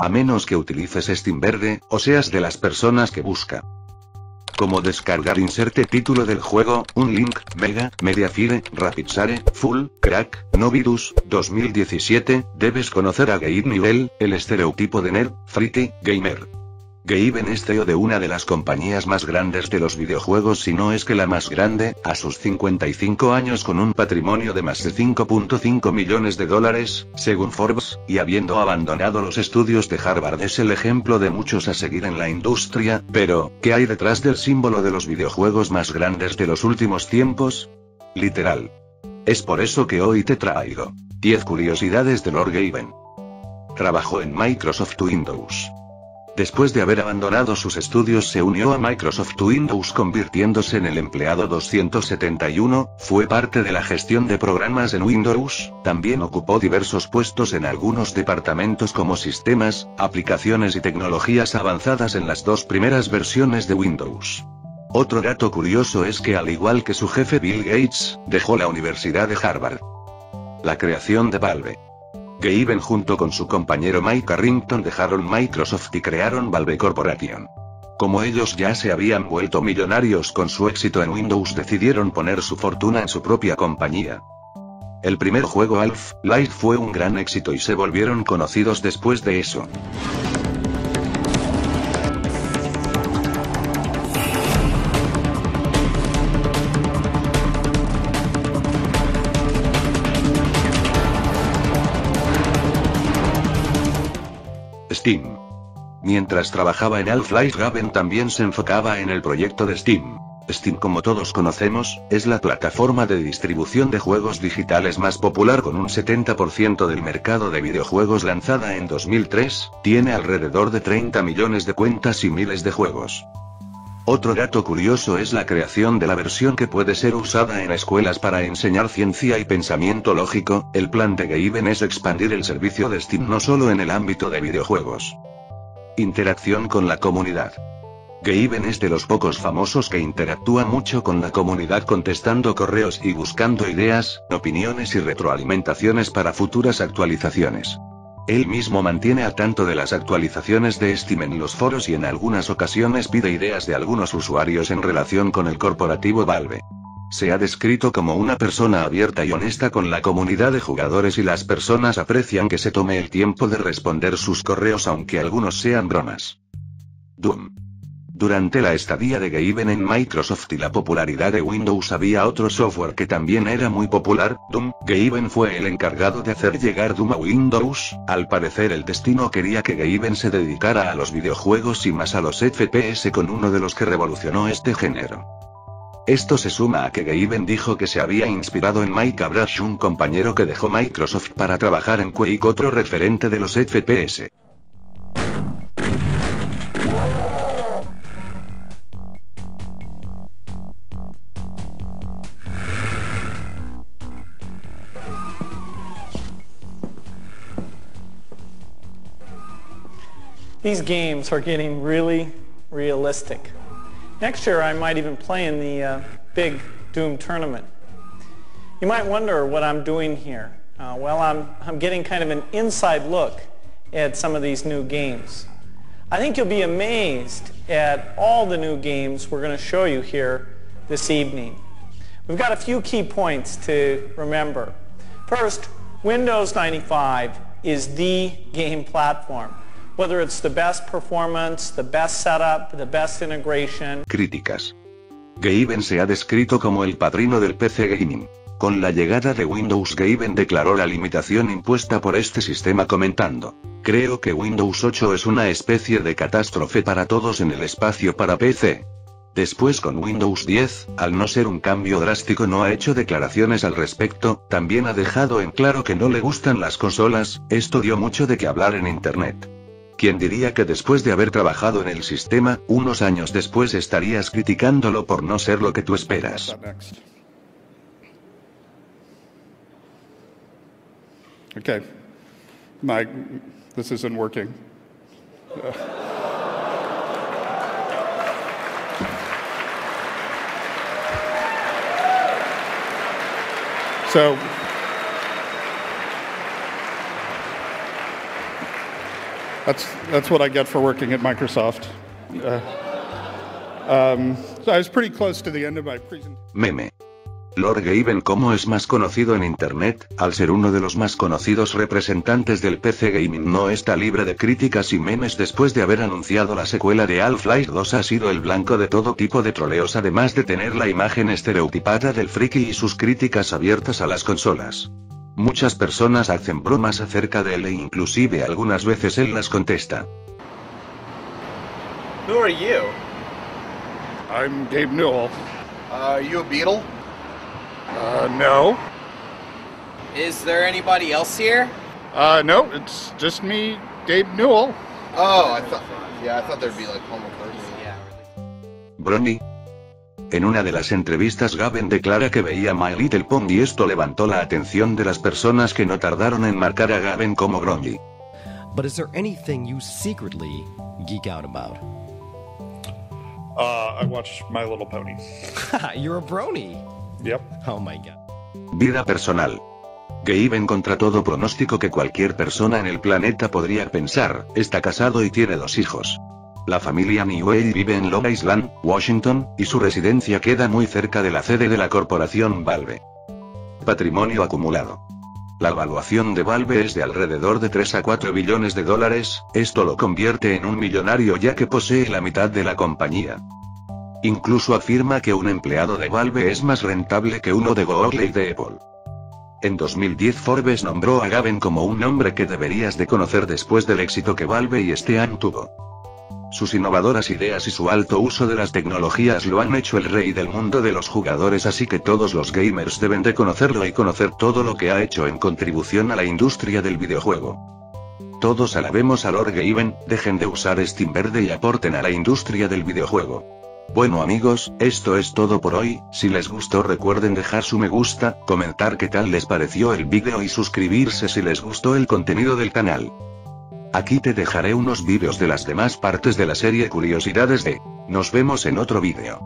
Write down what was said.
A menos que utilices Steam Verde, o seas de las personas que busca cómo descargar inserte título del juego, un link, Mega, Mediafire, Rapidshare, Full, Crack, no virus, 2017, debes conocer a Gabe Newell, el estereotipo de nerd, friki, gamer. Gabe es CEO de una de las compañías más grandes de los videojuegos, si no es que la más grande, a sus 55 años con un patrimonio de más de $5.5 millones, según Forbes, y habiendo abandonado los estudios de Harvard es el ejemplo de muchos a seguir en la industria, pero, ¿qué hay detrás del símbolo de los videojuegos más grandes de los últimos tiempos? Literal. Es por eso que hoy te traigo 10 curiosidades de Lord Gabe. Trabajó en Microsoft Windows. Después de haber abandonado sus estudios se unió a Microsoft Windows convirtiéndose en el empleado 271, fue parte de la gestión de programas en Windows, también ocupó diversos puestos en algunos departamentos como sistemas, aplicaciones y tecnologías avanzadas en las dos primeras versiones de Windows. Otro dato curioso es que al igual que su jefe Bill Gates, dejó la Universidad de Harvard. La creación de Valve. Gabe junto con su compañero Mike Arrington dejaron Microsoft y crearon Valve Corporation. Como ellos ya se habían vuelto millonarios con su éxito en Windows, decidieron poner su fortuna en su propia compañía. El primer juego Half-Life fue un gran éxito y se volvieron conocidos después de eso. Steam. Mientras trabajaba en Half-Life, Gabe también se enfocaba en el proyecto de Steam. Steam, como todos conocemos, es la plataforma de distribución de juegos digitales más popular con un 70% del mercado de videojuegos. Lanzada en 2003, tiene alrededor de 30 millones de cuentas y miles de juegos. Otro dato curioso es la creación de la versión que puede ser usada en escuelas para enseñar ciencia y pensamiento lógico. El plan de Gabe es expandir el servicio de Steam no solo en el ámbito de videojuegos. Interacción con la comunidad. Gabe es de los pocos famosos que interactúa mucho con la comunidad contestando correos y buscando ideas, opiniones y retroalimentaciones para futuras actualizaciones. Él mismo mantiene al tanto de las actualizaciones de Steam en los foros y en algunas ocasiones pide ideas de algunos usuarios en relación con el corporativo Valve. Se ha descrito como una persona abierta y honesta con la comunidad de jugadores y las personas aprecian que se tome el tiempo de responder sus correos aunque algunos sean bromas. Doom. Durante la estadía de Gabe en Microsoft y la popularidad de Windows había otro software que también era muy popular, Doom. Gabe fue el encargado de hacer llegar Doom a Windows. Al parecer el destino quería que Gabe se dedicara a los videojuegos y más a los FPS con uno de los que revolucionó este género. Esto se suma a que Gabe dijo que se había inspirado en Mike Abrash, un compañero que dejó Microsoft para trabajar en Quake, otro referente de los FPS. These games are getting really realistic. Next year I might even play in the big Doom tournament. You might wonder what I'm doing here. Well, I'm getting kind of an inside look at some of these new games. I think you'll be amazed at all the new games we're going to show you here this evening. We've got a few key points to remember. First, Windows 95 is the game platform. Whether it's the best performance, the best setup, the best integration. Críticas. Gabe se ha descrito como el padrino del PC gaming. Con la llegada de Windows, Gabe declaró la limitación impuesta por este sistema comentando: "Creo que Windows 8 es una especie de catástrofe para todos en el espacio para PC". Después con Windows 10, al no ser un cambio drástico, no ha hecho declaraciones al respecto, también ha dejado en claro que no le gustan las consolas. Esto dio mucho de qué hablar en Internet. ¿Quién diría que después de haber trabajado en el sistema, unos años después estarías criticándolo por no ser lo que tú esperas? Okay. Mike, this isn't working. That's what I get for working at Microsoft. So I was pretty close to the end of my presentation. Meme. Lord Gaben como es más conocido en Internet, al ser uno de los más conocidos representantes del PC Gaming no está libre de críticas y memes después de haber anunciado la secuela de Half-Life 2 ha sido el blanco de todo tipo de troleos además de tener la imagen estereotipada del friki y sus críticas abiertas a las consolas. Muchas personas hacen bromas acerca de él e inclusive algunas veces él las contesta. Who are you? I'm Gabe Newell. Are you a Beatle? No. Is there anybody else here? No, it's just me, Gabe Newell. Oh, I thought there'd be like homo person. Yeah. Brony. En una de las entrevistas Gaben declara que veía My Little Pony y esto levantó la atención de las personas que no tardaron en marcar a Gaben como Brony. But is there anything you secretly geek out about? I watch My Little Pony. You're a brony. Yep. Oh my god. Vida personal. Gaben contra todo pronóstico que cualquier persona en el planeta podría pensar, está casado y tiene 2 hijos. La familia Newell vive en Long Island, Washington, y su residencia queda muy cerca de la sede de la corporación Valve. Patrimonio acumulado. La evaluación de Valve es de alrededor de 3 a 4 billones de dólares, esto lo convierte en un millonario ya que posee la mitad de la compañía. Incluso afirma que un empleado de Valve es más rentable que uno de Google y de Apple. En 2010 Forbes nombró a Gaben como un nombre que deberías de conocer después del éxito que Valve y Steam tuvo. Sus innovadoras ideas y su alto uso de las tecnologías lo han hecho el rey del mundo de los jugadores, así que todos los gamers deben de conocerlo y conocer todo lo que ha hecho en contribución a la industria del videojuego. Todos alabemos a Lord Gaben, dejen de usar Steam verde y aporten a la industria del videojuego. Bueno amigos, esto es todo por hoy, si les gustó recuerden dejar su me gusta, comentar qué tal les pareció el vídeo y suscribirse si les gustó el contenido del canal. Aquí te dejaré unos vídeos de las demás partes de la serie Curiosidades de. Nos vemos en otro vídeo.